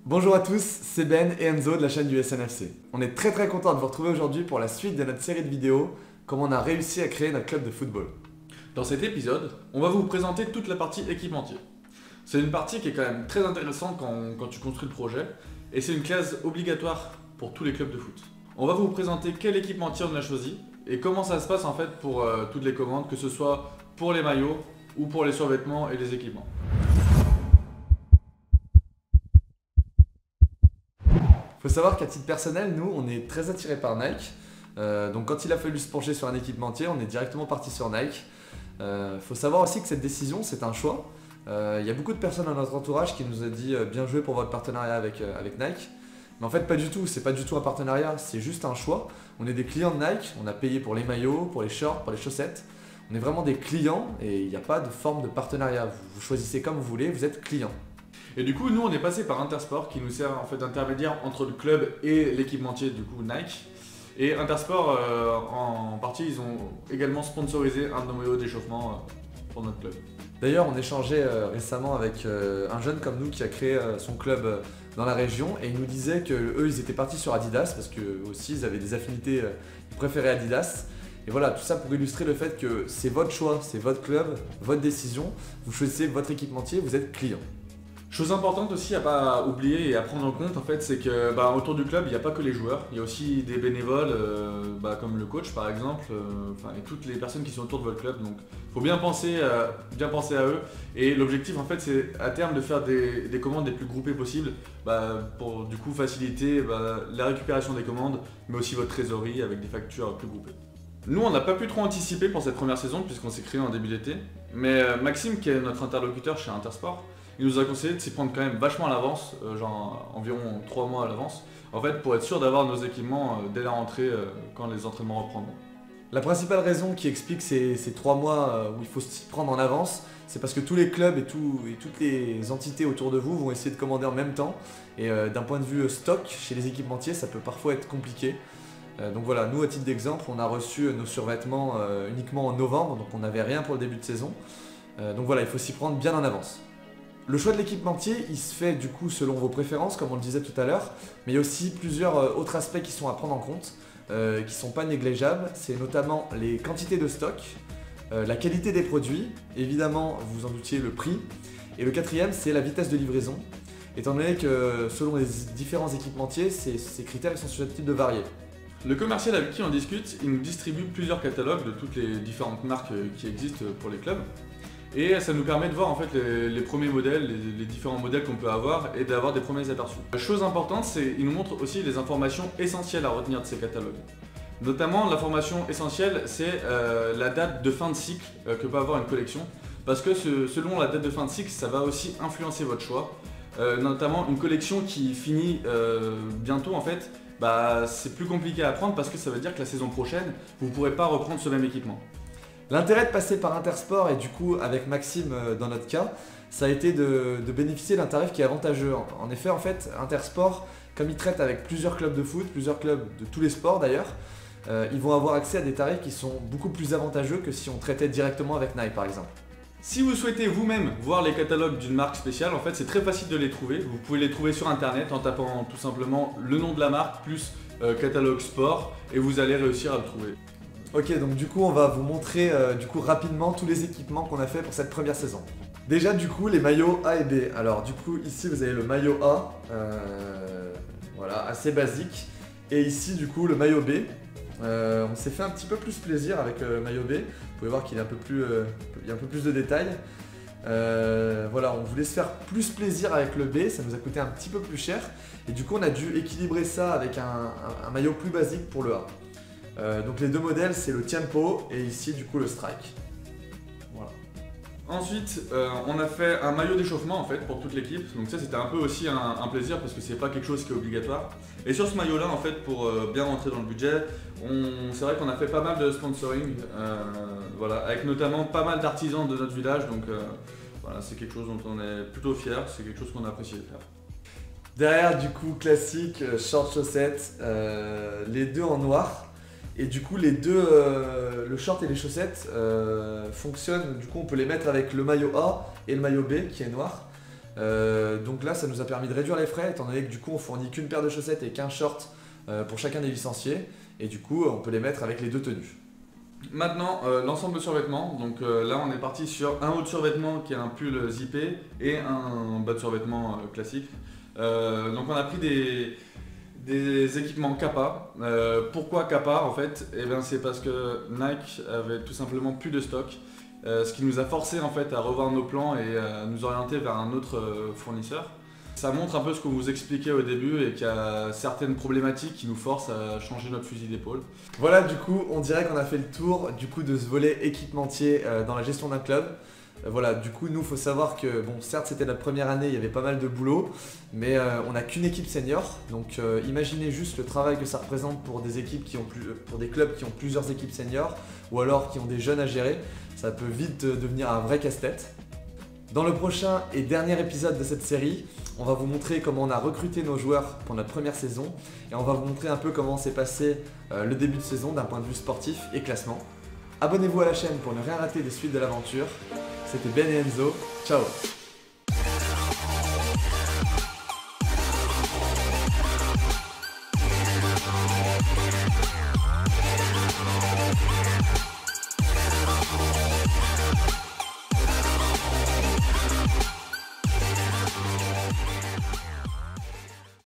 Bonjour à tous, c'est Ben et Enzo de la chaîne du SNFC. On est très content de vous retrouver aujourd'hui pour la suite de notre série de vidéos, comment on a réussi à créer notre club de football. Dans cet épisode, on va vous présenter toute la partie équipementier. C'est une partie qui est quand même très intéressante quand tu construis le projet, et c'est une classe obligatoire pour tous les clubs de foot. On va vous présenter quel équipementier on a choisi, et comment ça se passe en fait pour toutes les commandes, que ce soit pour les maillots, ou pour les survêtements et les équipements. Faut savoir qu'à titre personnel, nous, on est très attirés par Nike. Donc quand il a fallu se pencher sur un équipementier, on est directement parti sur Nike. Faut savoir aussi que cette décision, c'est un choix. Il y a beaucoup de personnes dans notre entourage qui nous a dit bien joué pour votre partenariat avec Nike. Mais en fait, pas du tout, c'est pas du tout un partenariat, c'est juste un choix. On est des clients de Nike, on a payé pour les maillots, pour les shorts, pour les chaussettes. On est vraiment des clients et il n'y a pas de forme de partenariat. Vous choisissez comme vous voulez, vous êtes client. Et du coup, nous, on est passé par Intersport qui nous sert en fait d'intermédiaire entre le club et l'équipementier du coup Nike. Et Intersport, en partie, ils ont également sponsorisé un de nos maillots d'échauffement pour notre club. D'ailleurs, on échangeait récemment avec un jeune comme nous qui a créé son club dans la région et il nous disait qu'eux, ils étaient partis sur Adidas parce qu'eux aussi, ils avaient des affinités, ils préféraient Adidas. Et voilà, tout ça pour illustrer le fait que c'est votre choix, c'est votre club, votre décision, vous choisissez votre équipementier, vous êtes client. Chose importante aussi à pas oublier et à prendre en compte en fait, c'est que autour du club il n'y a pas que les joueurs, il y a aussi des bénévoles comme le coach par exemple, et toutes les personnes qui sont autour de votre club. Donc il faut bien penser à eux et l'objectif en fait c'est à terme de faire des commandes les plus groupées possibles pour du coup faciliter la récupération des commandes mais aussi votre trésorerie avec des factures plus groupées. Nous on n'a pas pu trop anticiper pour cette première saison puisqu'on s'est créé en début d'été, mais Maxime qui est notre interlocuteur chez Intersport, il nous a conseillé de s'y prendre quand même vachement à l'avance, genre environ 3 mois à l'avance, en fait pour être sûr d'avoir nos équipements dès la rentrée quand les entraînements reprendront. La principale raison qui explique ces 3 mois où il faut s'y prendre en avance, c'est parce que tous les clubs et toutes les entités autour de vous vont essayer de commander en même temps. Et d'un point de vue stock, chez les équipementiers, ça peut parfois être compliqué. Donc voilà, nous à titre d'exemple, on a reçu nos survêtements uniquement en novembre, donc on n'avait rien pour le début de saison. Donc voilà, il faut s'y prendre bien en avance. Le choix de l'équipementier, il se fait du coup selon vos préférences, comme on le disait tout à l'heure, mais il y a aussi plusieurs autres aspects qui sont à prendre en compte, qui ne sont pas négligeables. C'est notamment les quantités de stock, la qualité des produits, évidemment, vous vous en doutiez, le prix, et le quatrième, c'est la vitesse de livraison, étant donné que selon les différents équipementiers, ces critères sont susceptibles de varier. Le commercial avec qui on discute, il nous distribue plusieurs catalogues de toutes les différentes marques qui existent pour les clubs. Et ça nous permet de voir en fait les premiers modèles, les différents modèles qu'on peut avoir et d'avoir des premiers aperçus. La chose importante, c'est qu'il nous montre aussi les informations essentielles à retenir de ces catalogues. Notamment, l'information essentielle, c'est la date de fin de cycle que peut avoir une collection. Parce que selon la date de fin de cycle, ça va aussi influencer votre choix. Notamment, une collection qui finit bientôt, en fait, c'est plus compliqué à prendre parce que ça veut dire que la saison prochaine, vous ne pourrez pas reprendre ce même équipement. L'intérêt de passer par Intersport et du coup avec Maxime dans notre cas, ça a été de bénéficier d'un tarif qui est avantageux. En effet, Intersport, comme ils traitent avec plusieurs clubs de foot, plusieurs clubs de tous les sports d'ailleurs, ils vont avoir accès à des tarifs qui sont beaucoup plus avantageux que si on traitait directement avec Nike par exemple. Si vous souhaitez vous-même voir les catalogues d'une marque spéciale, en fait c'est très facile de les trouver. Vous pouvez les trouver sur internet en tapant tout simplement le nom de la marque plus catalogue sport et vous allez réussir à le trouver. Ok, donc du coup on va vous montrer rapidement tous les équipements qu'on a fait pour cette première saison. Déjà du coup les maillots A et B. Alors du coup ici vous avez le maillot A, voilà, assez basique. Et ici du coup le maillot B. On s'est fait un petit peu plus plaisir avec le maillot B. Vous pouvez voir qu'il est il y a un peu plus de détails. Voilà, on voulait se faire plus plaisir avec le B, ça nous a coûté un petit peu plus cher. Et du coup on a dû équilibrer ça avec un maillot plus basique pour le A. Donc les deux modèles c'est le Tiempo et ici du coup le Strike. Voilà. Ensuite on a fait un maillot d'échauffement en fait pour toute l'équipe, donc ça c'était un peu aussi un plaisir parce que c'est pas quelque chose qui est obligatoire. Et sur ce maillot là en fait pour bien rentrer dans le budget, c'est vrai qu'on a fait pas mal de sponsoring, voilà, avec notamment pas mal d'artisans de notre village, donc voilà, c'est quelque chose dont on est plutôt fiers, c'est quelque chose qu'on a apprécié de faire. Derrière du coup classique, short chaussettes, les deux en noir. Et du coup les deux, le short et les chaussettes fonctionnent, du coup on peut les mettre avec le maillot A et le maillot B qui est noir. Donc là, ça nous a permis de réduire les frais, étant donné que du coup, on fournit qu'une paire de chaussettes et qu'un short pour chacun des licenciés. Et du coup, on peut les mettre avec les 2 tenues. Maintenant, l'ensemble de survêtements. Donc là, on est parti sur un haut de survêtement qui est un pull zippé et un bas de survêtement classique. Donc on a pris des équipements Kappa. Pourquoi Kappa en fait? Eh bien, c'est parce que Nike avait tout simplement plus de stock. Ce qui nous a forcé en fait à revoir nos plans et à nous orienter vers un autre fournisseur. Ça montre un peu ce que vous expliquez au début et qu'il y a certaines problématiques qui nous forcent à changer notre fusil d'épaule. Voilà, du coup, on dirait qu'on a fait le tour du coup, de ce volet équipementier dans la gestion d'un club. Voilà, du coup, nous, il faut savoir que, bon, certes, c'était notre première année, il y avait pas mal de boulot, mais on n'a qu'une équipe senior. Donc, imaginez juste le travail que ça représente pour des équipes pour des clubs qui ont plusieurs équipes seniors ou alors qui ont des jeunes à gérer. Ça peut vite devenir un vrai casse-tête. Dans le prochain et dernier épisode de cette série, on va vous montrer comment on a recruté nos joueurs pour notre première saison et on va vous montrer un peu comment s'est passé le début de saison d'un point de vue sportif et classement. Abonnez-vous à la chaîne pour ne rien rater des suites de l'aventure. C'était Ben et Enzo, ciao!